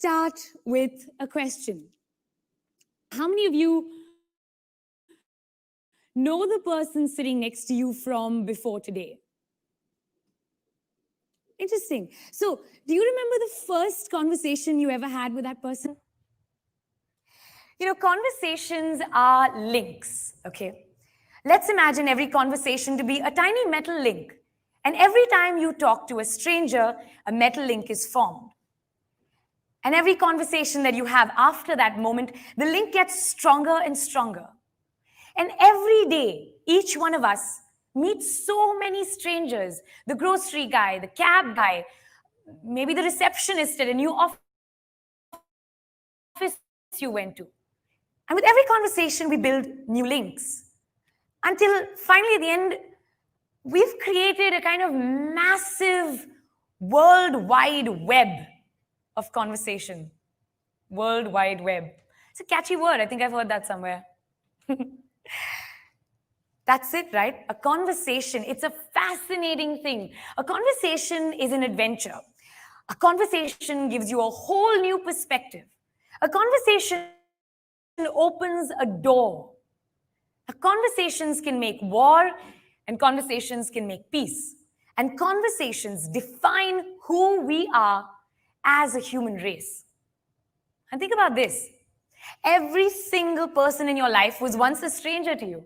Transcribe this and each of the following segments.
start with a question. How many of you know the person sitting next to you from before today? Interesting. So, do you remember the first conversation you ever had with that person? You know, conversations are links, okay? Let's imagine every conversation to be a tiny metal link. And every time you talk to a stranger, a metal link is formed. And every conversation that you have after that moment, the link gets stronger and stronger. And every day, each one of us meets so many strangers. The grocery guy, the cab guy, maybe the receptionist at a new office you went to. And with every conversation, we build new links. Until finally, at the end, we've created a kind of massive worldwide web of conversation. World Wide Web. It's a catchy word. I think I've heard that somewhere. That's it, right? A conversation. It's a fascinating thing. A conversation is an adventure. A conversation gives you a whole new perspective. A conversation opens a door. Conversations can make war, and conversations can make peace. And conversations define who we are as a human race. And think about this. Every single person in your life was once a stranger to you.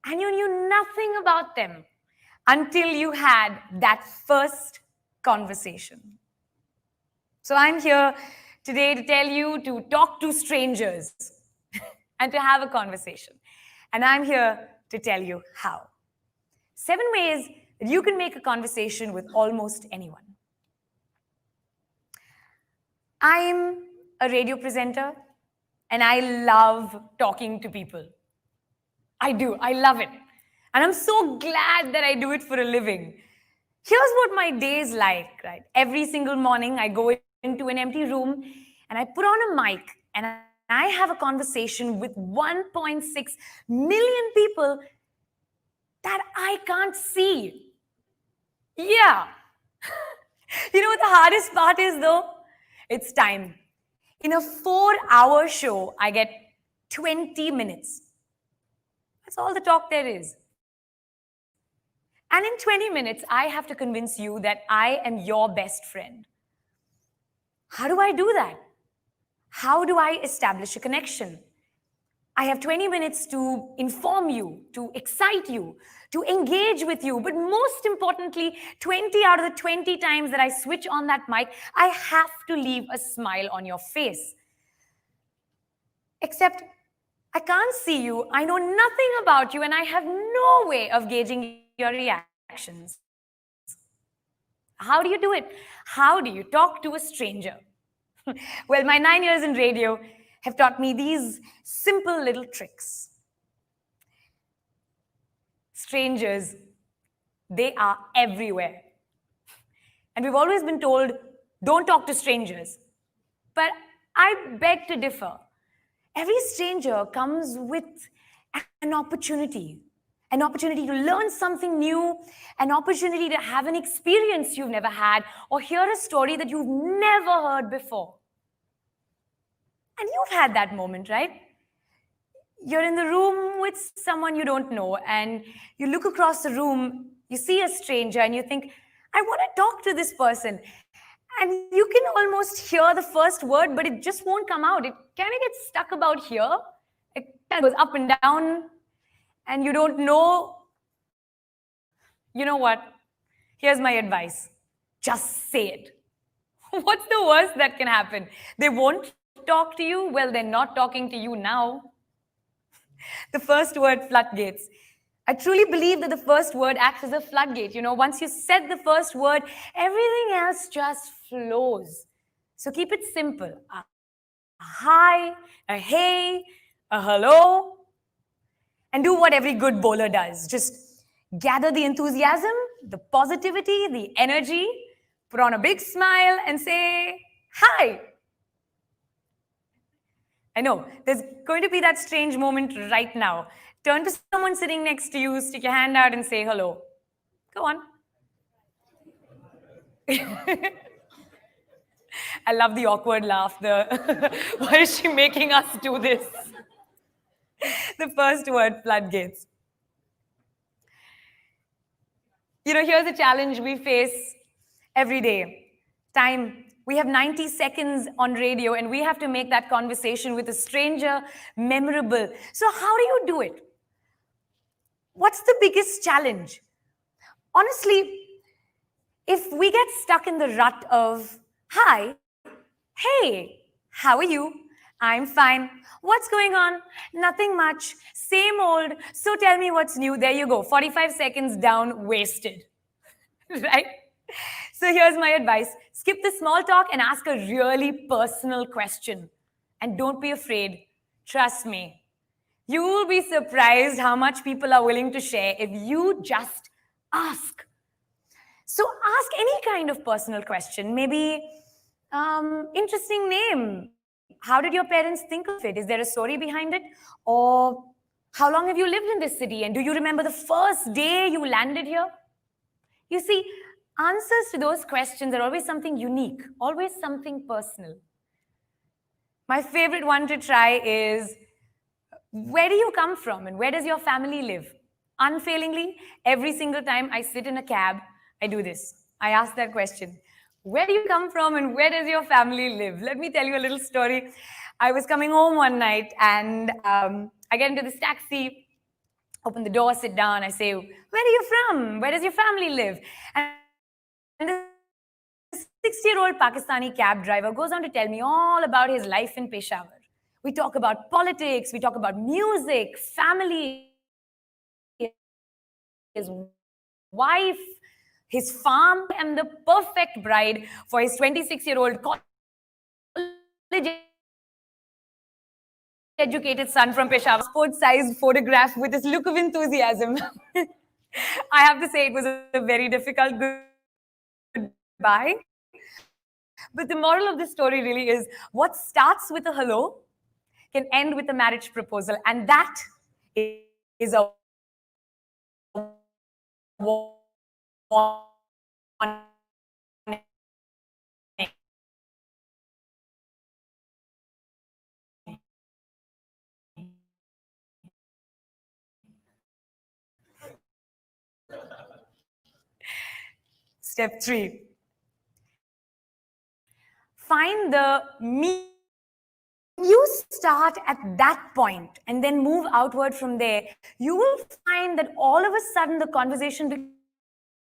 And you knew nothing about them until you had that first conversation. So I'm here today to tell you to talk to strangers and to have a conversation. And I'm here to tell you how. 7 ways that you can make a conversation with almost anyone. I'm a radio presenter, and I love talking to people. I do. I love it. And I'm so glad that I do it for a living. Here's what my day's like, right? Every single morning, I go into an empty room, and I put on a mic, and I have a conversation with 1.6 million people that I can't see. Yeah. You know what the hardest part is, though? It's time. In a 4-hour show, I get 20 minutes. That's all the talk there is. And in 20 minutes, I have to convince you that I am your best friend. How do I do that? How do I establish a connection? I have 20 minutes to inform you, to excite you, to engage with you. But most importantly, 20 out of the 20 times that I switch on that mic, I have to leave a smile on your face. Except I can't see you, I know nothing about you, and I have no way of gauging your reactions. How do you do it? How do you talk to a stranger? Well, my 9 years in radio have taught me these simple little tricks. Strangers, they are everywhere. And we've always been told, don't talk to strangers. But I beg to differ. Every stranger comes with an opportunity to learn something new, an opportunity to have an experience you've never had, or hear a story that you've never heard before. And you've had that moment, right? You're in the room with someone you don't know, and you look across the room, you see a stranger, and you think, I want to talk to this person. And you can almost hear the first word, but it just won't come out. It kind of gets stuck about here. It kind of goes up and down, and you don't know. You know what? Here's my advice. Just say it. What's the worst that can happen? They won't talk to you? Well, they're not talking to you now. The first word, floodgates. I truly believe that the first word acts as a floodgate. You know, once you said the first word, everything else just flows. So keep it simple. A hi, a hey, a hello. And do what every good bowler does. Just gather the enthusiasm, the positivity, the energy, put on a big smile and say, hi. I know, there's going to be that strange moment right now. Turn to someone sitting next to you, stick your hand out and say hello. Go on. I love the awkward laugh. Why is she making us do this? The first word, floodgates. Here's a challenge we face every day. Time. We have 90 seconds on radio and we have to make that conversation with a stranger memorable. So how do you do it? What's the biggest challenge? Honestly, if we get stuck in the rut of, hi, hey, how are you? I'm fine. What's going on? Nothing much. Same old. So tell me what's new. There you go. 45 seconds down, wasted. Right? So here's my advice. Skip the small talk and ask a really personal question. And don't be afraid. Trust me. You will be surprised how much people are willing to share if you just ask. So ask any kind of personal question. Maybe, interesting name. How did your parents think of it? Is there a story behind it? Or how long have you lived in this city? And do you remember the first day you landed here? You see, answers to those questions are always something unique, always something personal. My favorite one to try is, where do you come from and where does your family live? Unfailingly, every single time I sit in a cab, I do this. I ask that question. Where do you come from and where does your family live? Let me tell you a little story. I was coming home one night and I get into this taxi, open the door, sit down. I say, where are you from? Where does your family live? And the 60-year-old Pakistani cab driver goes on to tell me all about his life in Peshawar. We talk about politics, we talk about music, family, his wife, his farm. I am the perfect bride for his 26-year-old college-educated son from Peshawar. Passport-sized photograph with this look of enthusiasm. I have to say it was a very difficult goodbye. But the moral of this story really is, what starts with a hello can end with a marriage proposal. And that is a Step 3. Find the me. You start at that point and then move outward from there. You will find that all of a sudden the conversation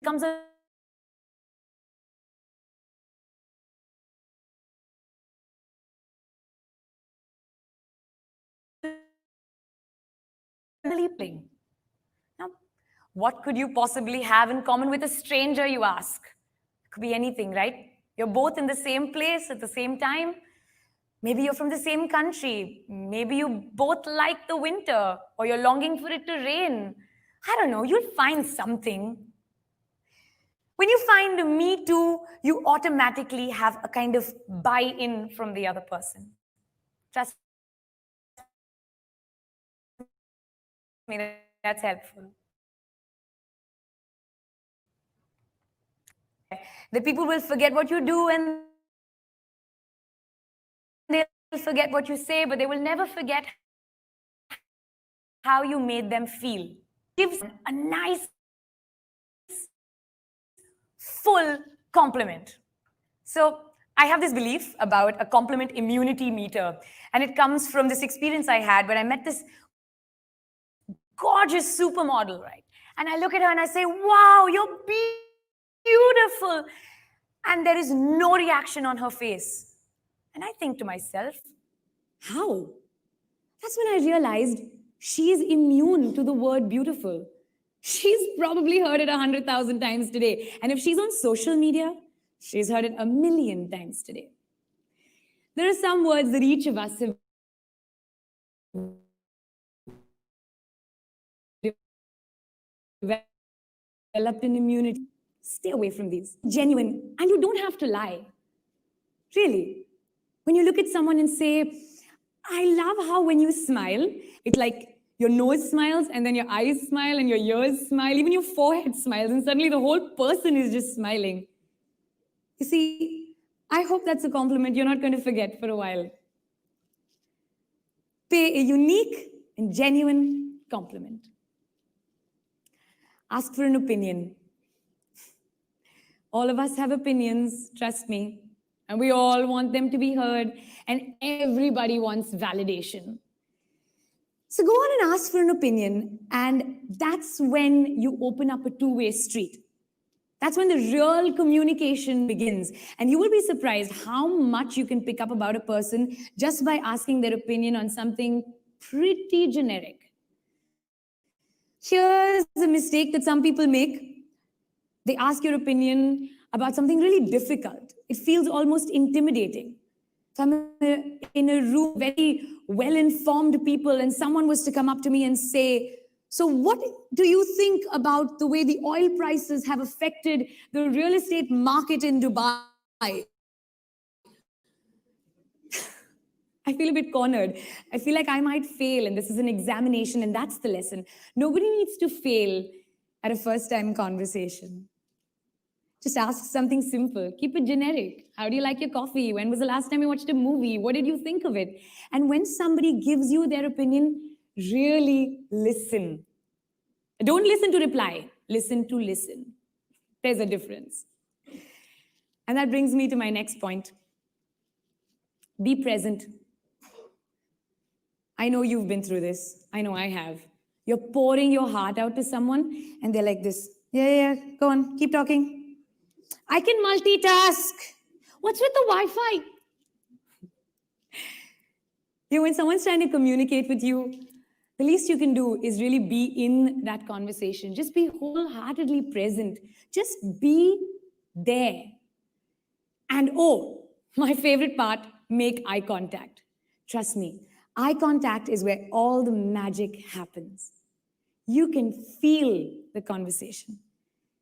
becomes a playing. Now, what could you possibly have in common with a stranger, you ask? It could be anything, right? You're both in the same place at the same time. Maybe you're from the same country. Maybe you both like the winter, or you're longing for it to rain. I don't know, you'll find something. When you find me too, you automatically have a kind of buy-in from the other person. Trust me, that's helpful. The people will forget what you do and they'll forget what you say, but they will never forget how you made them feel. Gives a nice, full compliment. So I have this belief about a compliment immunity meter, and it comes from this experience I had when I met this gorgeous supermodel, right? And I look at her and I say, wow, you're beautiful. And there is no reaction on her face. And I think to myself, how? That's when I realized she's immune to the word beautiful. She's probably heard it 100,000 times today. And if she's on social media, she's heard it 1,000,000 times today. There are some words that each of us have developed an immunity. Stay away from these. Genuine. And you don't have to lie. Really. When you look at someone and say, I love how when you smile, it's like your nose smiles and then your eyes smile and your ears smile, even your forehead smiles, and suddenly the whole person is just smiling. You see, I hope that's a compliment you're not going to forget for a while. Pay a unique and genuine compliment. Ask for an opinion. All of us have opinions, trust me, and we all want them to be heard, and everybody wants validation. So go on and ask for an opinion, and that's when you open up a two-way street. That's when the real communication begins. And you will be surprised how much you can pick up about a person just by asking their opinion on something pretty generic. Here's a mistake that some people make. They ask your opinion about something really difficult. It feels almost intimidating. So I'm in a room, very well-informed people, and someone was to come up to me and say, so what do you think about the way the oil prices have affected the real estate market in Dubai? I feel a bit cornered. I feel like I might fail, and this is an examination, and that's the lesson. Nobody needs to fail at a first-time conversation. Just ask something simple. Keep it generic. How do you like your coffee? When was the last time you watched a movie? What did you think of it? And when somebody gives you their opinion, really listen. Don't listen to reply. Listen to listen. There's a difference. And that brings me to my next point. Be present. I know you've been through this. I know I have. You're pouring your heart out to someone, and they're like this. Yeah, go on, keep talking. I can multitask. What's with the Wi-Fi? When someone's trying to communicate with you, the least you can do is really be in that conversation. Just be wholeheartedly present. Just be there. And oh, my favorite part, make eye contact. Trust me, eye contact is where all the magic happens. You can feel the conversation.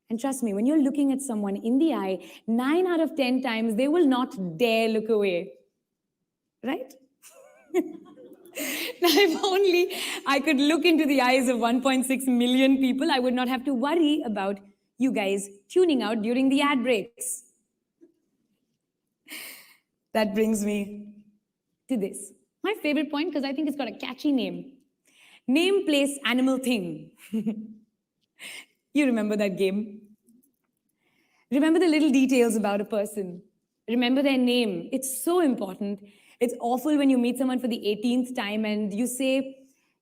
And trust me, when you're looking at someone in the eye, 9 out of 10 times, they will not dare look away. Right? Now, if only I could look into the eyes of 1.6 million people, I would not have to worry about you guys tuning out during the ad breaks. That brings me to this. My favorite point, because I think it's got a catchy name. Name, place, animal, thing. You remember that game? Remember the little details about a person. Remember their name. It's so important. It's awful when you meet someone for the 18th time and you say,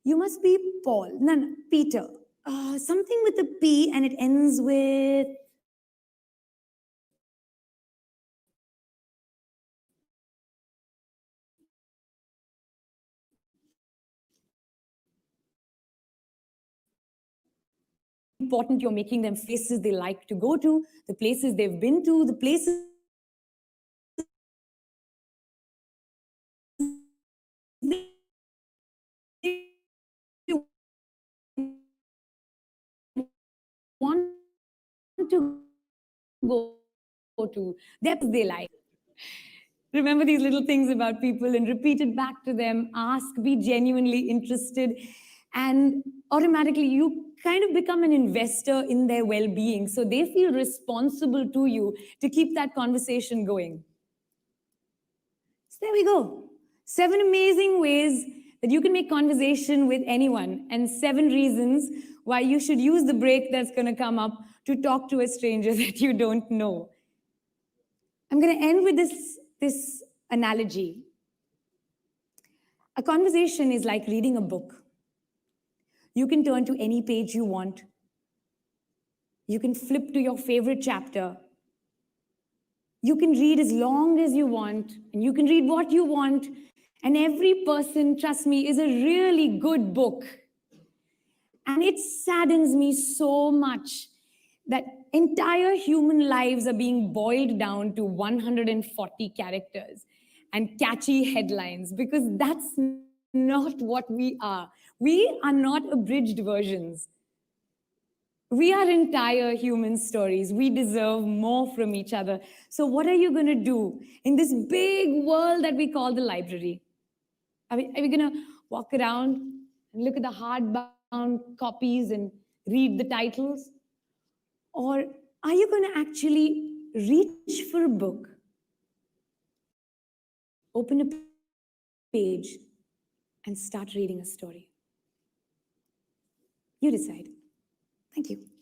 you must be Paul. No, Peter. Something with a P and it ends with... Important you're making them places they like to go to, the places they've been to, the places want to go to, depths they like. Remember these little things about people and repeat it back to them. Ask, be genuinely interested, and automatically you kind of become an investor in their well-being. So they feel responsible to you to keep that conversation going. So there we go. 7 amazing ways that you can make conversation with anyone, and 7 reasons why you should use the break that's going to come up to talk to a stranger that you don't know. I'm going to end with this analogy. A conversation is like reading a book. You can turn to any page you want. You can flip to your favorite chapter. You can read as long as you want, and you can read what you want. And every person, trust me, is a really good book. And it saddens me so much that entire human lives are being boiled down to 140 characters and catchy headlines, because that's not what we are. We are not abridged versions. We are entire human stories. We deserve more from each other. So what are you going to do in this big world that we call the library? Are we going to walk around and look at the hardbound copies and read the titles? Or are you going to actually reach for a book Open a page and start reading a story. You decide. Thank you.